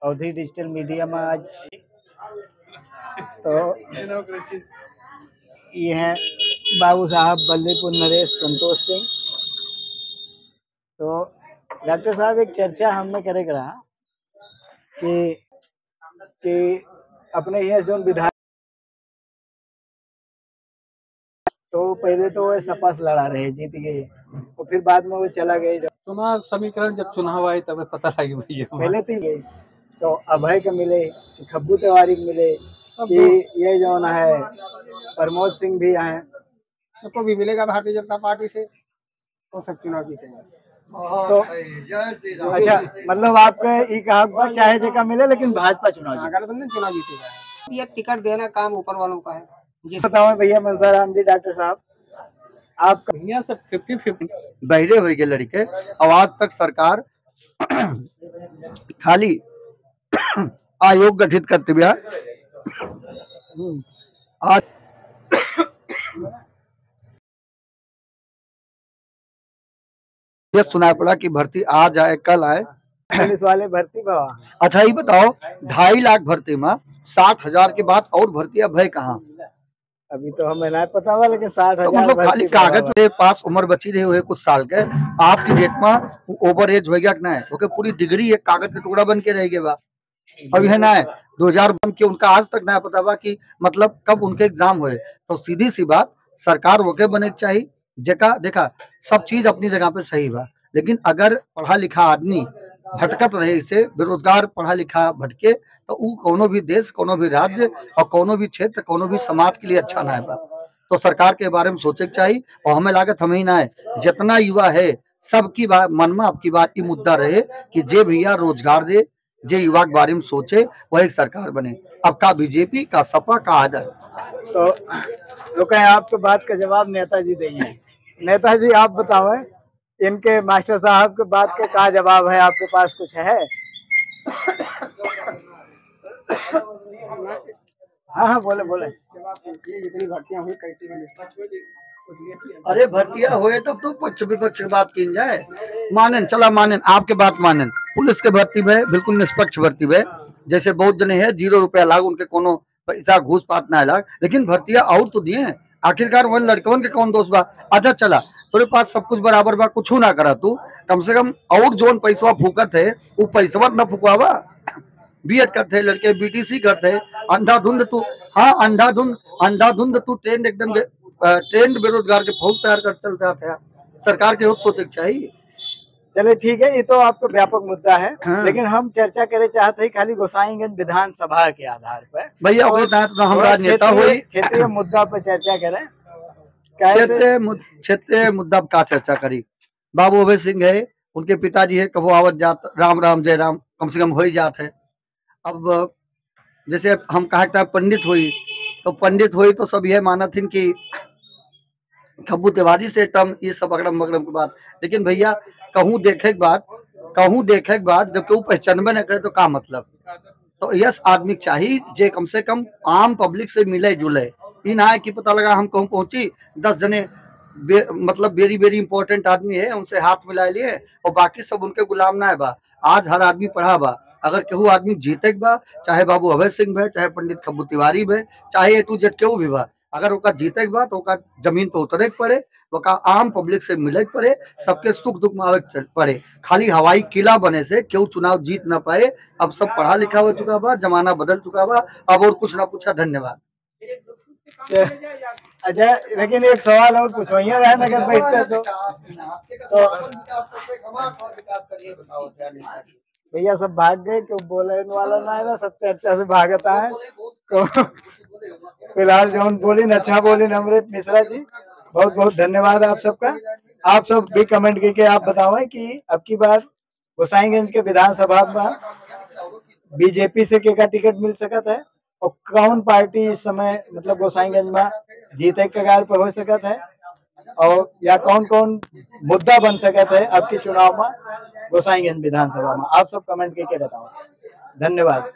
अवधि digital media में आज तो ये हैं बाबू साहब बल्लभपुर नरेश संतोष सिंह। तो डॉक्टर साहब एक चर्चा हमने करे करा कि कि अपने यहाँ जो विधायक तो पहले तो वो सपा से लड़ा रहे, जीत गए, और फिर बाद में वो चला गए। जब चुनाव समीकरण जब चुनाव आए तब पता लगी भैया पहले तो गए तो अभय के मिले, खब्बू तिवारी के मिले, कि ये जो है प्रमोद सिंह भी आए, को भी मिलेगा भारतीय जनता पार्टी से तो सब चुनाव जीतेंगे। तो अच्छा, मतलब आपका ये कहा चाहे जगह मिले लेकिन भाजपा चुनाव गठबंधन चुनाव जीतेगा। ये टिकट देना काम ऊपर वालों का है। जिस बताओ भैया मनसाराम जी, डॉक्टर साहब आपका भैया सब 50-50 बहरे हो गए लड़के। आज तक सरकार खाली आयोग गठित करते हुए आज ये सुनाई पड़ा कि भर्ती आज आए कल आए, पुलिस वाले भर्ती बाबा। अच्छा ये बताओ 2.5 लाख भर्ती में 60,000 के बाद और भर्ती भय कहाँ? अभी तो हमें नहीं पता हुआ, लेकिन 60,000 तो मतलब खाली कागज के पास उम्र बची रही हुए कुछ साल के, आज की डेट में ओवर एज हो गया कि नहीं, ओके पूरी डिग्री एक कागज का टुकड़ा बन के रह गया बा। अब यह ना है 2000 बन के उनका आज तक नहीं पता बा कि मतलब कब उनके एग्जाम हुए। तो सीधी सी बात, सरकार वो के बने चाहिए जेका देखा सब चीज अपनी जगह पे सही बा, लेकिन अगर पढ़ा लिखा आदमी भटकत रहे, इसे बेरोजगार पढ़ा लिखा भटके, तो वो कोनो भी देश, कोनो भी राज्य और कोनो भी क्षेत्र, कोनो भी समाज के लिए अच्छा ना है बा। तो सरकार के बारे में सोचे के चाहिए। और हमें लागत हमें ही ना है, जितना युवा है सबकी बात मन में आपकी बात की मुद्दा रहे कि जे भैया रोजगार दे, जे युवा के बारे में सोचे, वही सरकार बने। अब का बीजेपी का सपा का आदर। तो रुके, आपके बात का जवाब नेताजी देंगे। नेताजी आप बताओ, इनके मास्टर साहब के बात के क्या जवाब है, आपके पास कुछ है? हाँ हाँ बोले बोले। जितनी भर्तियां हुई कैसी बनी? अरे भर्तियां हुए तब तो पक्ष विपक्ष की बात की जाए। मानन चला मानन आपके बात मानन, पुलिस के भर्ती में बिल्कुल निष्पक्ष भर्ती में, जैसे बहुत जने है 0 रुपया लाग, उनके कोनो पैसा घूस पात ना लाग, लेकिन भर्तियां और तो दिए। आखिरकार वन लड़कवन के कौन दोस्त बा? अच्छा चला तेरे पास सब कुछ बराबर बा, कुछ ना करा तू, कम से कम और जोन पैसा फूकत है वो पैसा न फुकवावा। बीएड करते है लड़के, बीटीसी करते है, अंधाधुंध तू, हाँ अंधाधुंध तू ट्रेंड एकदम ट्रेंड बेरोजगार के फौज तैयार कर चल रहा था। सरकार के सोचे चाहिए। चले ठीक है, ये तो आपका व्यापक मुद्दा है। हाँ। लेकिन हम चर्चा करे चाहते हैं खाली गोसाईगंज विधानसभा के आधार पर भैया, हम राजनेता हुई क्षेत्रीय मुद्दा पर चर्चा करें। क्षेत्रीय मुद्दा का चर्चा करी। बाबू अभय सिंह है, उनके पिताजी है, कबो आवत जात राम राम जय राम कम से कम हो ही जात है। अब जैसे हम कहा पंडित हुई, तो पंडित हुई तो सब यह माना थी कि खब्बू तिवारी से टर्म ये सब अगड़म बगड़म की बात। लेकिन भैया कहूँ देखे के बाद जब केहू पहचानबे न करे तो का मतलब? तो यस आदमी चाहिए जे कम से कम आम पब्लिक से मिले जुले, ई ना है कि पता लगा हम कहूँ पहुंची 10 जने मतलब वेरी वेरी इंपॉर्टेंट आदमी है उनसे हाथ मिला लिए और बाकी सब उनके गुलाम ना है बा। आज हर आदमी पढ़ा बा, अगर केहू आदमी जीते बा, चाहे बाबू अभय सिंह भे, चाहे पंडित खब्बू तिवारी भे, चाहे A to Z केहू भी बा, अगर ओका जीते के बा तो ओका जमीन पे उतरे के पड़े, ओका आम पब्लिक से मिले के पड़े, सबके सुख दुख में आवे के पड़े। खाली हवाई किला बने से केहू चुनाव जीत ना पाए। अब सब पढ़ा लिखा हो चुका बा, जमाना बदल चुका बा, अब और कुछ ना पूछा। धन्यवाद। अच्छा, लेकिन एक सवाल और पूछो, यहाँ रहने अगर बैठते तो भैया सब भाग गए, क्यों बोले वाला ना है ना, सब चर्चा से भागता है। तो फिलहाल जो बोली अच्छा बोली अमृत मिश्रा जी, बहुत बहुत धन्यवाद आप सबका। आप सब भी कमेंट करके आप बताओ कि अब की बार गोसाईगंज के विधानसभा में बीजेपी से के का टिकट मिल सकत है, और कौन पार्टी इस समय मतलब गोसाईगंज में जीते के कगार पर हो सकत है, और या कौन कौन मुद्दा बन सकत है अब के चुनाव में गोसाईगंज विधानसभा में, आप सब कमेंट करके बताओ। धन्यवाद।